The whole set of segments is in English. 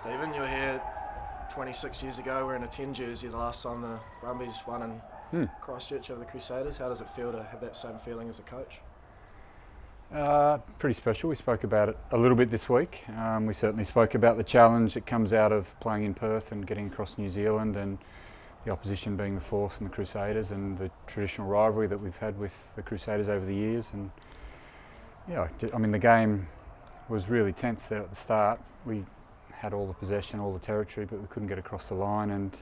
Stephen, you were here 26 years ago wearing a 10 jersey the last time the Brumbies won in Christchurch over the Crusaders. How does it feel to have that same feeling as a coach? Pretty special. We spoke about it a little bit this week. We certainly spoke about the challenge that comes out of playing in Perth and getting across New Zealand, and the opposition being the Force and the Crusaders, and the traditional rivalry that we've had with the Crusaders over the years. And yeah, I mean, the game was really tense there at the start. We had all the possession, all the territory, but we couldn't get across the line, and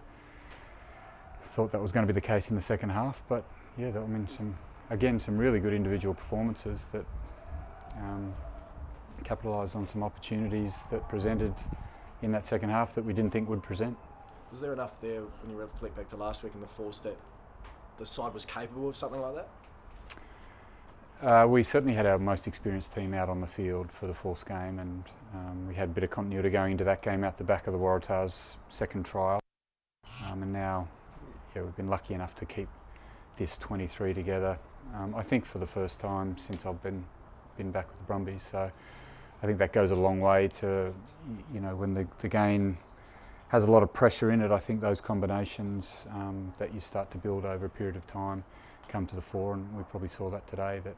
thought that was going to be the case in the second half. But yeah, I mean, some really good individual performances that capitalised on some opportunities that presented in that second half that we didn't think would present. Was there enough there, when you reflect back to last week in the Force, that the side was capable of something like that? We certainly had our most experienced team out on the field for the Force game, and we had a bit of continuity going into that game out the back of the Waratahs' second trial. And now we've been lucky enough to keep this 23 together, I think for the first time since I've been back with the Brumbies. So I think that goes a long way to, when the game has a lot of pressure in it, I think those combinations that you start to build over a period of time come to the fore, and we probably saw that today. That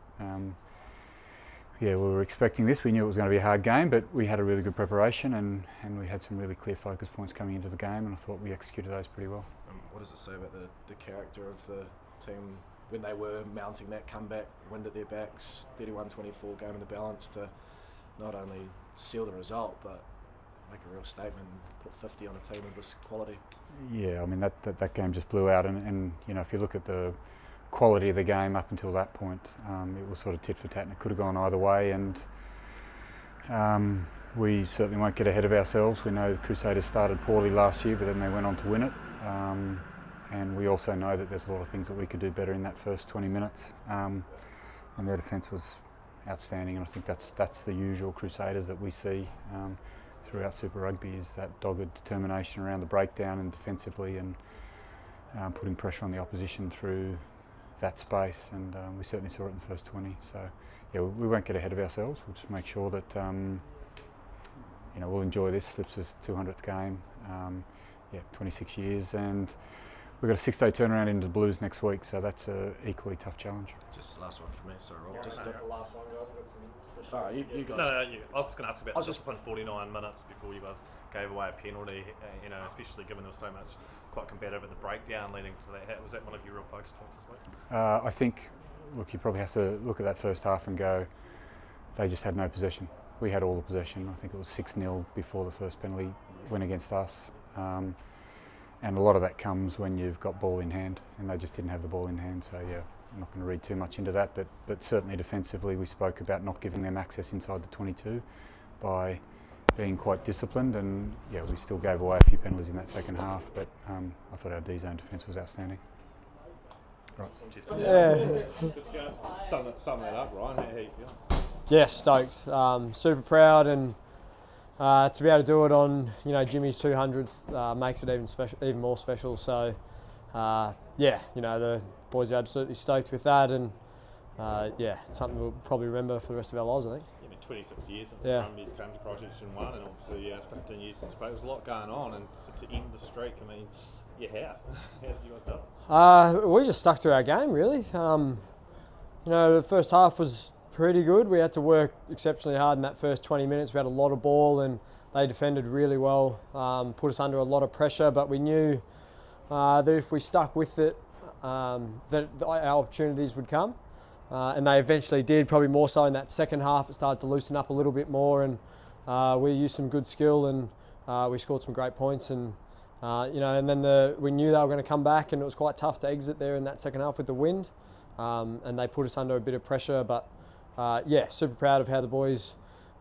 we were expecting this. We knew it was going to be a hard game, but we had a really good preparation, and we had some really clear focus points coming into the game, and I thought we executed those pretty well. What does it say about the character of the team when they were mounting that comeback, wind at their backs, 31-24 game in the balance, to not only seal the result but make a real statement and put 50 on a team of this quality? Yeah, I mean that game just blew out, and if you look at the quality of the game up until that point, it was sort of tit for tat, and it could have gone either way. And we certainly won't get ahead of ourselves. We know the Crusaders started poorly last year, but then they went on to win it. And we also know that there's a lot of things that we could do better in that first 20 minutes. And their defence was outstanding, and I think that's the usual Crusaders that we see throughout Super Rugby, is that dogged determination around the breakdown and defensively, and putting pressure on the opposition through that space. And we certainly saw it in the first 20. So yeah, we won't get ahead of ourselves. We'll just make sure that we'll enjoy this. Slip's 200th game. 26 years, and we've got a 6-day turnaround into the Blues next week, so that's an equally tough challenge. Just last one for me, sorry Rob. That's the last one, guys. You guys. No, you. I was just going to ask about the discipline 49 minutes before you guys gave away a penalty, especially given there was so much quite competitive at the breakdown leading to that. Was that one of your real focus points this week? I think, look, you probably have to look at that first half and go, they just had no possession. We had all the possession. I think it was 6-0 before the first penalty went against us. And a lot of that comes when you've got ball in hand, and they just didn't have the ball in hand. So yeah, I'm not going to read too much into that, but certainly defensively we spoke about not giving them access inside the 22 by being quite disciplined, and yeah, we still gave away a few penalties in that second half, but I thought our D-zone defence was outstanding. Right. Yeah. Sum that up, Ryan. How you feeling? Yeah, stoked. Super proud, and to be able to do it on Jimmy's 200th makes it even more special. So the boys are absolutely stoked with that, and it's something we'll probably remember for the rest of our lives, I think. Yeah, 26 years since the Brumbies came to Christchurch and won, and obviously it's 15 years since there was a lot going on, and to end the streak, I mean, how did you guys do it? We just stuck to our game, really. The first half was pretty good. We had to work exceptionally hard in that first 20 minutes. We had a lot of ball, and they defended really well, put us under a lot of pressure, but we knew that if we stuck with it, that our opportunities would come. And they eventually did, probably more so in that second half. It started to loosen up a little bit more, and we used some good skill, and we scored some great points. And and then we knew they were going to come back, and it was quite tough to exit there in that second half with the wind. And they put us under a bit of pressure, but super proud of how the boys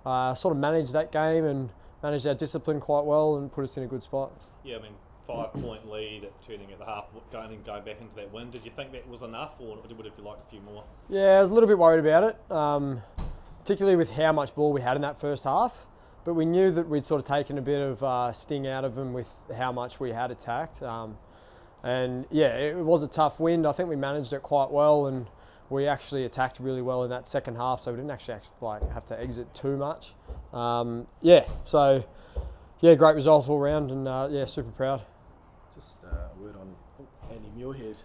sort of managed that game and managed our discipline quite well and put us in a good spot. Yeah, I mean, 5-point lead turning at the half, going back into that win. Did you think that was enough, or would you like a few more? Yeah, I was a little bit worried about it, particularly with how much ball we had in that first half. But we knew that we'd sort of taken a bit of sting out of them with how much we had attacked. It was a tough wind. I think we managed it quite well, and we actually attacked really well in that second half, so we didn't actually have to exit too much. Yeah, great result all round, and yeah, super proud. Just a word on Andy Muirhead.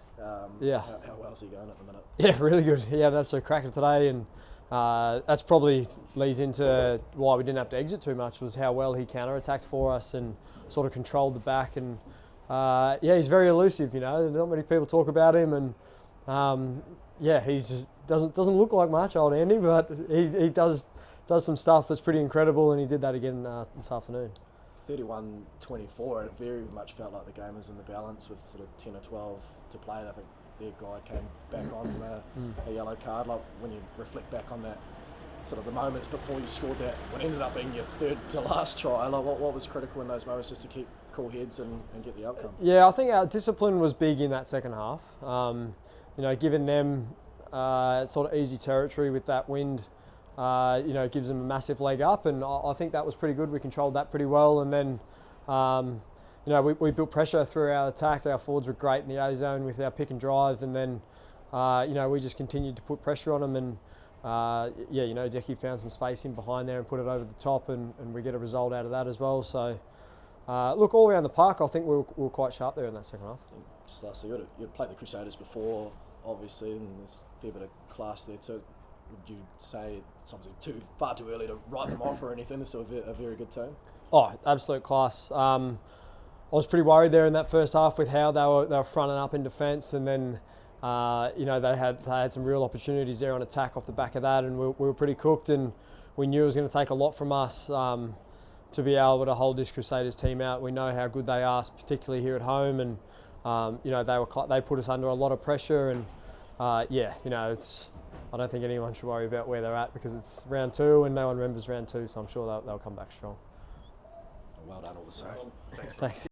Yeah. How well's he going at the minute? Yeah, really good. He had an absolute cracker today, and that's probably leads into why we didn't have to exit too much, was how well he counter-attacked for us and sort of controlled the back. And yeah, he's very elusive, you know. Not many people talk about him, and yeah, he's doesn't look like much, old Andy, but he does some stuff that's pretty incredible, and he did that again this afternoon. 31-24, it very much felt like the game was in the balance with sort of 10 or 12 to play. I think their guy came back on from a yellow card. Like, when you reflect back on that, sort of the moments before you scored that, what ended up being your third to last try, like what was critical in those moments just to keep cool heads and get the outcome? Yeah, I think our discipline was big in that second half. You know, giving them sort of easy territory with that wind, you know, gives them a massive leg up, and I think that was pretty good. We controlled that pretty well, and then you know, we built pressure through our attack. Our forwards were great in the A zone with our pick and drive, and then you know, we just continued to put pressure on them, and yeah, you know, Decky found some space in behind there and put it over the top, and we get a result out of that as well. So look, all around the park, I think we were quite sharp there in that second half. Just lastly, you'd played the Crusaders before, obviously, and there's a fair bit of class there. So would you say it's obviously far too early to write them off or anything? They're still a very good team. Oh, absolute class. I was pretty worried there in that first half with how they were fronting up in defence, and then you know, they had some real opportunities there on attack off the back of that, and we were pretty cooked, and we knew it was going to take a lot from us to be able to hold this Crusaders team out. We know how good they are, particularly here at home, and you know, they put us under a lot of pressure, and yeah, you know, I don't think anyone should worry about where they're at, because it's round 2 and no one remembers round 2, so I'm sure they'll come back strong. Well done all the same. Thanks.